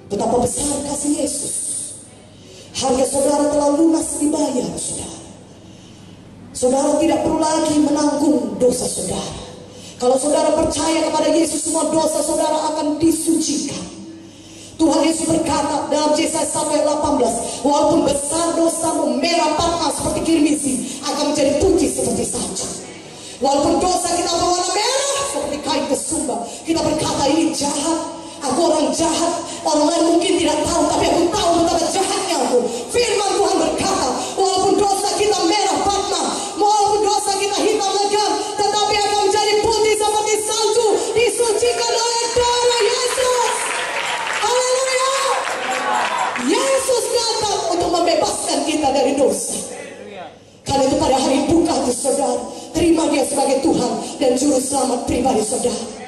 Betapa besar kasih Yesus. Harga saudara telah lunas dibayar, saudara. Saudara tidak perlu lagi menanggung dosa saudara. Kalau saudara percaya kepada Yesus, semua dosa saudara akan disucikan. Tuhan Yesus berkata dalam Yesaya 1:18, walaupun besar dosamu merah patna seperti kirmisi, akan menjadi putih seperti salju. Walaupun dosa kita berwarna merah seperti kain kesumba, kita berkata ini jahat, aku orang jahat. Orang lain mungkin tidak tahu, tapi aku tahu betapa jahatnya aku. Firman Tuhan berkata, walaupun dosa kita merah patna, walaupun dosa kita hitam legam, tetapi akan menjadi putih seperti salju, disucikan oleh darah Yesus. Haleluya. Yesus datang untuk membebaskan kita dari dosa. Karena itu pada hari buka itu saudara, terima dia sebagai Tuhan dan Juru Selamat pribadi saudara.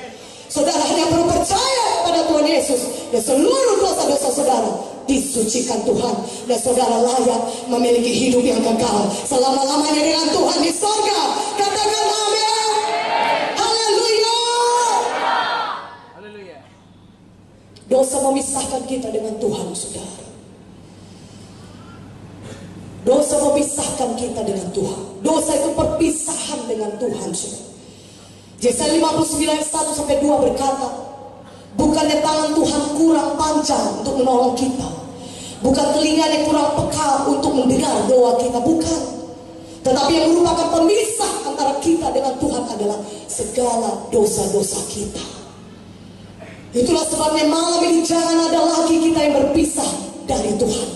Saudara hanya perlu percaya pada Tuhan Yesus, dan seluruh dosa-dosa saudara disucikan Tuhan, dan saudara layak memiliki hidup yang kekal selama-lamanya dengan Tuhan di sorga. Katakan amin. Haleluya. Haleluya. Dosa memisahkan kita dengan Tuhan, saudara. Dosa memisahkan kita dengan Tuhan. Dosa itu perpisahan dengan Tuhan, saudara. Yesaya 59:1-2 berkata, bukannya tangan Tuhan kurang panjang untuk menolong kita, bukan telinganya kurang peka untuk mendengar doa kita, bukan. Tetapi yang merupakan pemisah antara kita dengan Tuhan adalah segala dosa-dosa kita. Itulah sebabnya malam ini jangan ada lagi kita yang berpisah dari Tuhan.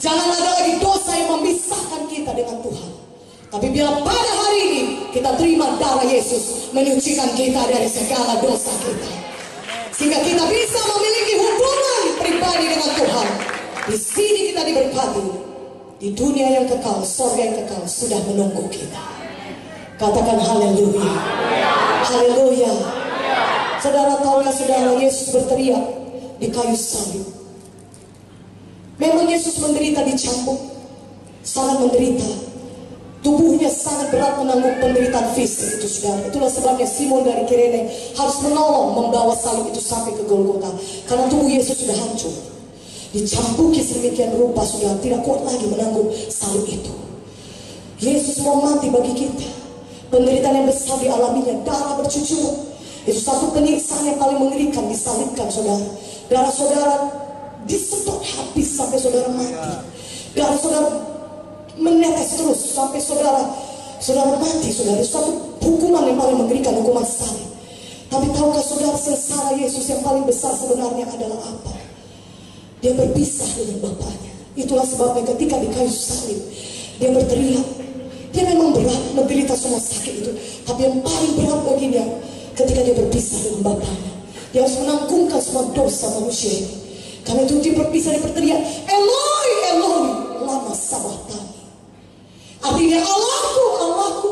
Jangan ada lagi dosa yang memisahkan kita dengan Tuhan. Tapi bila pada hari ini kita terima darah Yesus menyucikan kita dari segala dosa kita, sehingga kita bisa memiliki hubungan pribadi dengan Tuhan. Di sini kita diberkati, di dunia yang kekal, surga yang kekal sudah menunggu kita. Katakan haleluya. Haleluya. Saudara tahukah saudara, Yesus berteriak di kayu salib. Memang Yesus menderita dicambuk, sangat menderita. Tubuhnya sangat berat menanggung penderitaan fisik itu, saudara. Itulah sebabnya Simon dari Kirene harus menolong membawa salib itu sampai ke Golgota, karena tubuh Yesus sudah hancur, dicambuki sedemikian rupa, saudara, tidak kuat lagi menanggung salib itu. Yesus mau mati bagi kita. Penderitaan yang besar dialaminya, darah bercucuran. Itu satu penyiksaan yang paling mengerikan, disalibkan, saudara. Darah saudara disedot habis sampai saudara mati. Darah saudara menetes terus sampai saudara mati, saudara. Itu satu hukuman yang paling mengerikan, hukuman salib. Tapi tahukah saudara, sengsara Yesus yang paling besar sebenarnya adalah apa? Dia berpisah dengan Bapaknya. Itulah sebabnya ketika di kayu salib dia berteriak. Dia memang berat menderita semua sakit itu, tapi yang paling berat baginya ketika dia berpisah dengan Bapaknya. Dia harus menanggungkan semua dosa manusia ini. Karena itu dia berpisah, dia berteriak, Eloi, Eloi, lama sabachthani. Artinya, Allahku, Allahku,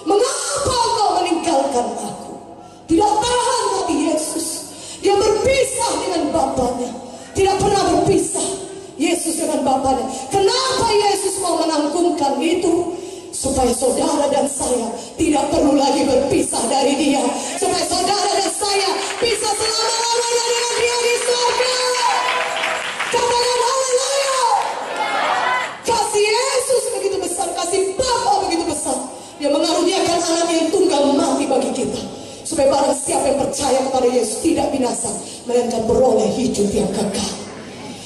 mengapa engkau meninggalkan aku? Tidak tahan hati Yesus. Dia berpisah dengan Bapaknya. Tidak pernah berpisah Yesus dengan Bapaknya. Kenapa Yesus mau menanggungkan itu? Supaya saudara dan saya tidak perlu lagi berpisah dari dia. Supaya saudara dan saya bisa selama-lamanya dengan dia di surga. Katakan haleluya. Kasih Yesus begitu besar, kasih Bapa begitu besar. Dia mengaruniakan anak yang tunggal mati bagi kita, supaya barang siapa yang percaya kepada Yesus tidak binasa, melainkan beroleh hidup yang kekal.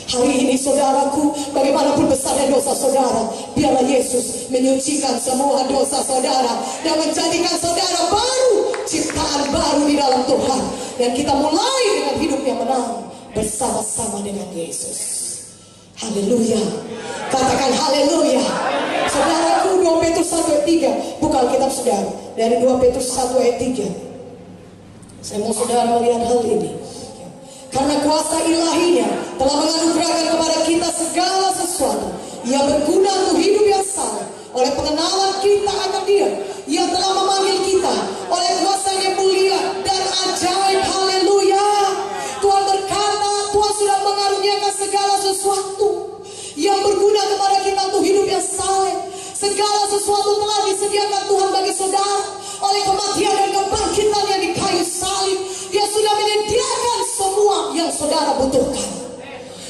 Hari ini saudaraku, bagaimanapun besarnya dosa saudara, biarlah Yesus menyucikan semua dosa saudara dan menjadikan saudara baru, ciptaan baru di dalam Tuhan. Dan kita mulai dengan hidup yang menang bersama-sama dengan Yesus. Haleluya. Katakan haleluya. Saudaraku, 2 Petrus 1 ayat 3. Buka Alkitab saudara, dari 2 Petrus 1 ayat 3. Saya mau saudara melihat hal ini. Karena kuasa ilahinya telah menganugerahkan kepada kita segala sesuatu yang berguna untuk hidup yang saleh oleh pengenalan kita akan Dia. Ia telah memanggil kita oleh kuasa yang mulia dan ajaib. Haleluya. Tuhan berkata, Tuhan sudah mengaruniakan segala sesuatu yang berguna kepada kita untuk hidup yang saleh. Segala sesuatu telah disediakan Tuhan bagi saudara oleh kematian dan kebangkitan yang di kayu salib. Dia sudah menyediakan semua yang saudara butuhkan.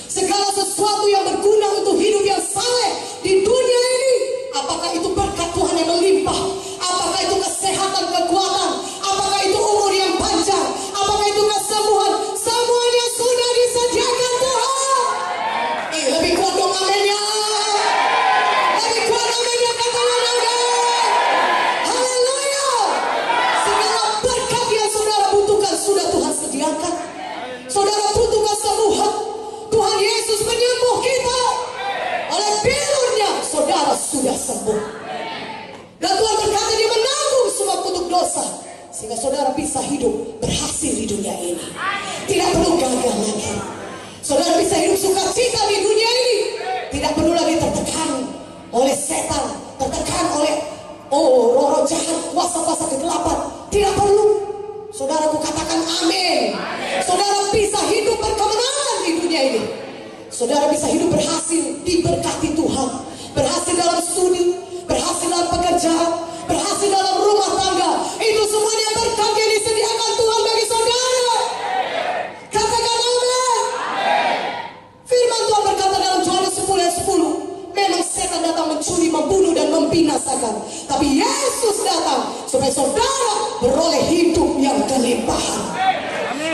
Segala sesuatu yang berguna untuk hidup yang saleh di dunia ini, apakah itu berkat Tuhan yang melimpah, apakah itu kesehatan, kekuatan, apakah itu umur yang panjang, apakah itu kesembuhan, semuanya sudah disediakan Tuhan. Lebih kuat dong amennya. Lebih kuat amennya, katanya dong. Haleluya. Segala berkat yang saudara butuhkan sudah Tuhan sediakan. Saudara butuh kesembuhan, Tuhan Yesus menyembuh kita. Oleh pilurnya saudara sudah sembuh. Dan Tuhan berkata Dia menanggung semua kutuk dosa, sehingga saudara bisa hidup berhasil di dunia ini. Tidak perlu gagal lagi. Saudara bisa hidup sukacita di dunia ini. Tidak perlu lagi tertekan oleh setan, tertekan oleh roh-roh jahat, kuasa-kuasa kegelapan. Tidak perlu. Saudaraku katakan amin. Saudara bisa hidup berkemenangan di dunia ini. Saudara bisa hidup berhasil, diberkati Tuhan. Berhasil dalam studi, berhasil dalam pekerjaan, berhasil dalam rumah tangga. Itu semuanya berkat yang disediakan Tuhan bagi saudara. Katakan amin. Firman Tuhan berkata dalam Yohanes 10 ayat 10, memang setan datang mencuri, membunuh dan membinasakan, tapi Yesus datang supaya saudara beroleh hidup yang kelimpahan.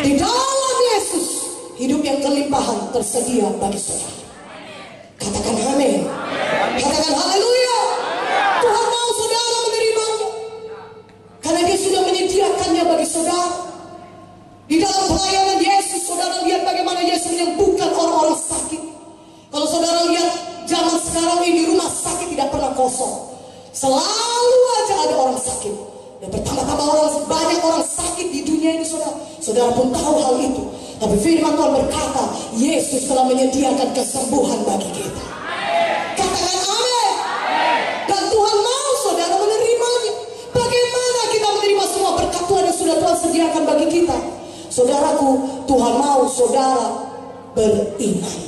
Di dalam Yesus hidup yang kelimpahan tersedia bagi saudara. Katakan amin. Katakan haleluya. Tuhan mau saudara menerimanya, karena Dia sudah menyediakannya bagi saudara. Di dalam pelayanan Yesus, saudara lihat bagaimana Yesus menyembuhkan orang-orang sakit. Kalau saudara lihat zaman sekarang ini, rumah sakit tidak pernah kosong. Selalu aja ada orang sakit. Dan bertambah-tambah banyak orang sakit di dunia ini, saudara. Saudara pun tahu hal itu. Tapi firman Tuhan berkata, Yesus telah menyediakan kesembuhan bagi kita. Katakan amin. Dan Tuhan mau saudara menerimanya. Bagaimana kita menerima semua berkat Tuhan yang sudah Tuhan sediakan bagi kita? Saudaraku, Tuhan mau saudara beriman.